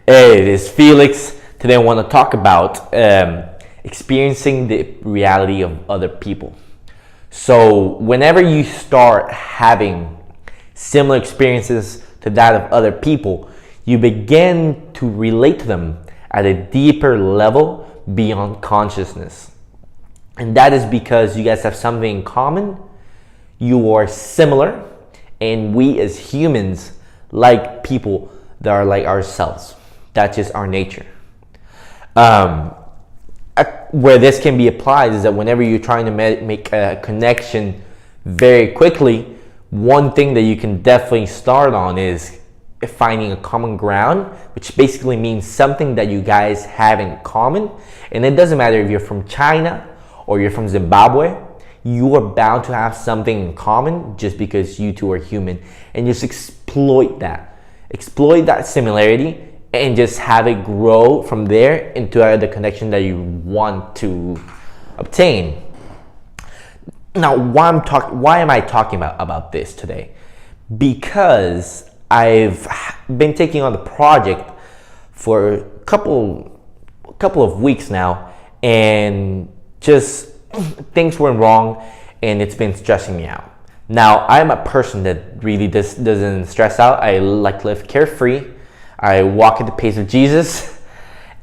Hey, it is Felix. Today I want to talk about experiencing the reality of other people. So, whenever you start having similar experiences to that of other people, you begin to relate to them at a deeper level beyond consciousness. And that is because you guys have something in common, you are similar, and we as humans like people that are like ourselves. That's just our nature. Where this can be applied is that whenever you're trying to make a connection very quickly, one thing that you can definitely start on is finding a common ground, which basically means something that you guys have in common. And it doesn't matter if you're from China or you're from Zimbabwe, you are bound to have something in common just because you two are human. And just exploit that similarity and just have it grow from there into the connection that you want to obtain. Now, why am I talking about this today? Because I've been taking on the project for a couple of weeks now, and just things went wrong, and it's been stressing me out. Now, I'm a person that really doesn't stress out. I like to live carefree. I walk at the pace of Jesus,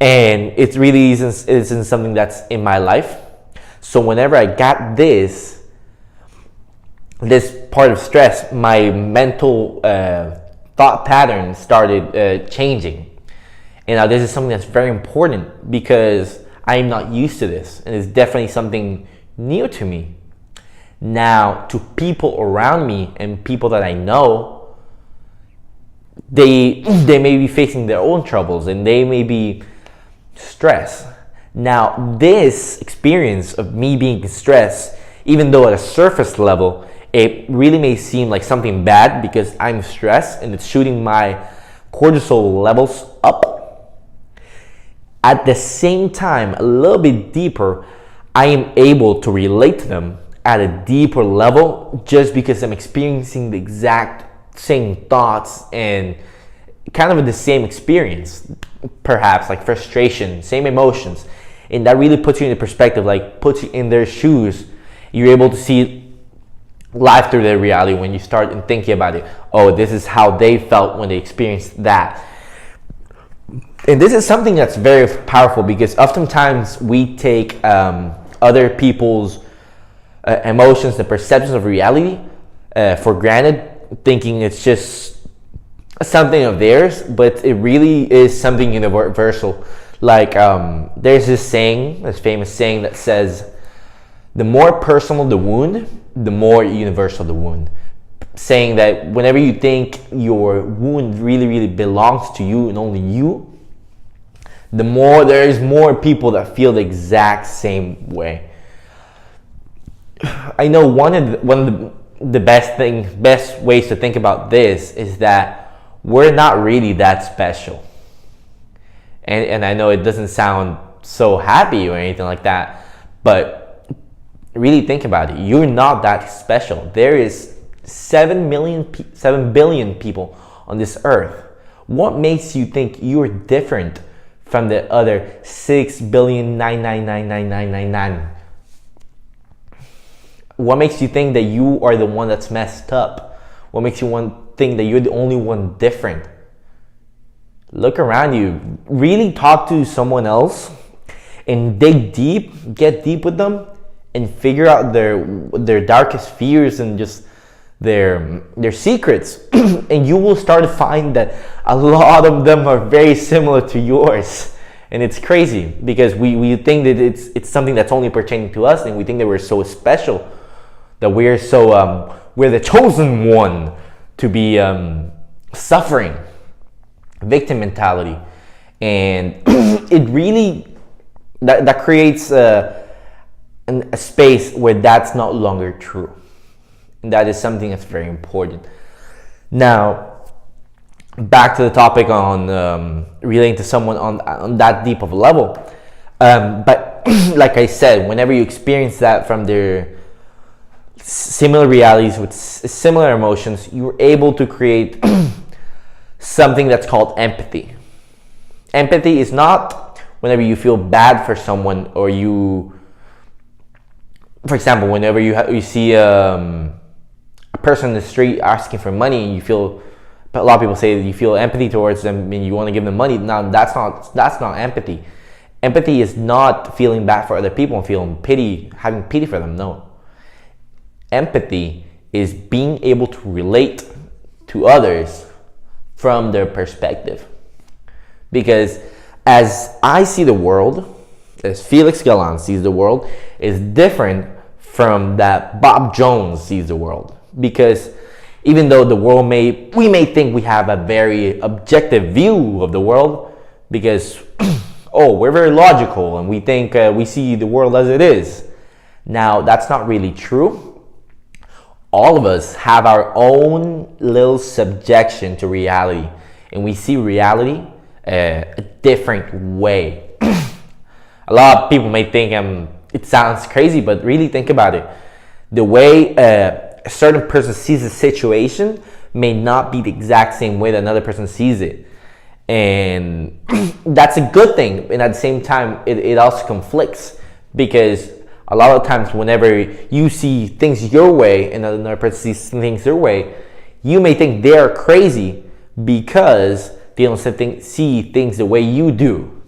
and it really isn't something that's in my life. So whenever I got this part of stress, my mental thought pattern started changing. And now this is something that's very important because I'm not used to this, and it's definitely something new to me. Now, to people around me and people that I know, they may be facing their own troubles and they may be stressed. Now, this experience of me being stressed, even though at a surface level, it really may seem like something bad because I'm stressed and it's shooting my cortisol levels up. At the same time, a little bit deeper, I am able to relate to them at a deeper level just because I'm experiencing the exact same thoughts and kind of the same experience, perhaps like frustration, same emotions. And that really puts you into perspective, like puts you in their shoes. You're able to see life through their reality when you start thinking about it. Oh, this is how they felt when they experienced that. And this is something that's very powerful because oftentimes we take other people's emotions and perceptions of reality for granted, thinking it's just something of theirs, but it really is something universal. Like there's this famous saying that says, the more personal the wound, the more universal the wound. Saying that whenever you think your wound really, really belongs to you and only you, there is more people that feel the exact same way. I know one of the best ways to think about this is that we're not really that special. And I know it doesn't sound so happy or anything like that, but really think about it. You're not that special. There is 7 billion people on this earth. What makes you think you're different from the other 6,999,999? What makes you think that you are the one that's messed up? What makes you think that you're the only one different? Look around you. Really talk to someone else and dig deep, get deep with them, and figure out their darkest fears and just their secrets. And you will start to find that a lot of them are very similar to yours. And it's crazy because we think that it's something that's only pertaining to us, and we think that we're so special, that we're the chosen one to be suffering. Victim mentality. And it really that creates a space where that's no longer true. And that is something that's very important. Now, back to the topic on relating to someone on that deep of a level. But like I said, whenever you experience that from their similar realities with similar emotions, you're able to create something that's called empathy. Empathy is not whenever you feel bad for someone, or you, for example, whenever you see a person in the street asking for money, you feel, a lot of people say that you feel empathy towards them and you want to give them money. Now that's not empathy. Empathy is not feeling bad for other people and feeling pity, having pity for them. No. Empathy is being able to relate to others from their perspective. Because as I see the world, as Felix Galan sees the world, is different from that Bob Jones sees the world. Because even though the world we may think we have a very objective view of the world, because we're very logical and we think we see the world as it is. Now, that's not really true. All of us have our own little subjection to reality, and we see reality a different way. A lot of people may think it sounds crazy, but really think about it. The way a certain person sees a situation may not be the exact same way that another person sees it. And that's a good thing. And at the same time, it also conflicts, because a lot of times whenever you see things your way and another person sees things their way, you may think they're crazy because they don't see things the way you do.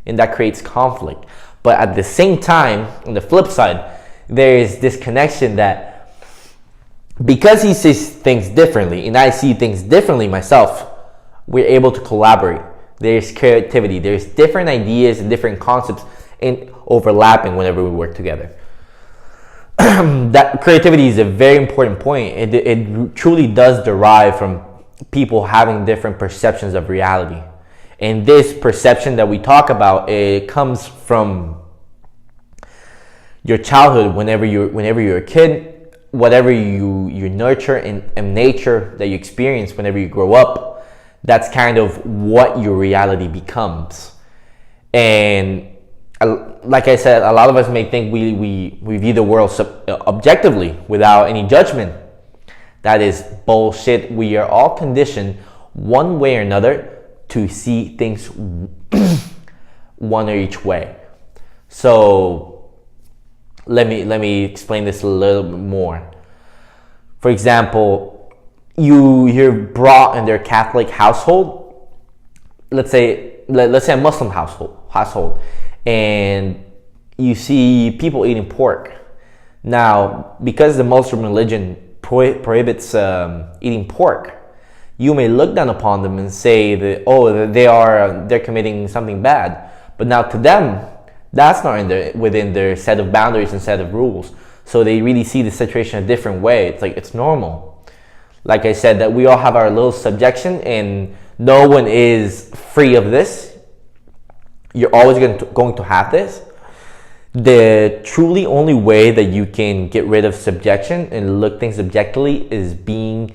And that creates conflict. But at the same time, on the flip side, there is this connection that because he sees things differently and I see things differently myself, we're able to collaborate. There's creativity. There's different ideas and different concepts and overlapping whenever we work together. That creativity is a very important point. It truly does derive from people having different perceptions of reality. And this perception that we talk about, it comes from your childhood. Whenever you're a kid, whatever you nurture in nature that you experience whenever you grow up, that's kind of what your reality becomes. And like I said, a lot of us may think we view the world objectively without any judgment. That is bullshit. We are all conditioned one way or another to see things one or each way. So let me explain this a little bit more. For example, you're brought in their Catholic household. Let's say a Muslim household, and you see people eating pork. Now, because the Muslim religion prohibits eating pork, you may look down upon them and say that they're committing something bad. But now to them, that's not within their set of boundaries and set of rules. So they really see the situation a different way. It's like it's normal. Like I said, that we all have our little subjection, and no one is free of this. You're always going to have this. The truly only way that you can get rid of subjection and look things objectively is being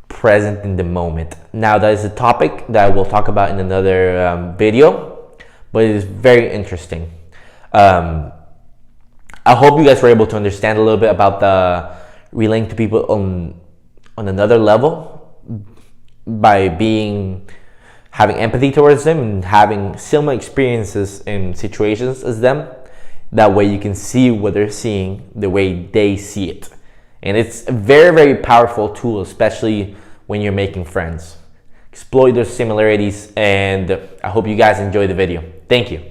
present in the moment. Now, that is a topic that we'll talk about in another video, but it is very interesting. I hope you guys were able to understand a little bit about the relating to people on another level by having empathy towards them and having similar experiences in situations as them. That way you can see what they're seeing the way they see it. And it's a very, very powerful tool, especially when you're making friends. Exploit those similarities, and I hope you guys enjoy the video. Thank you.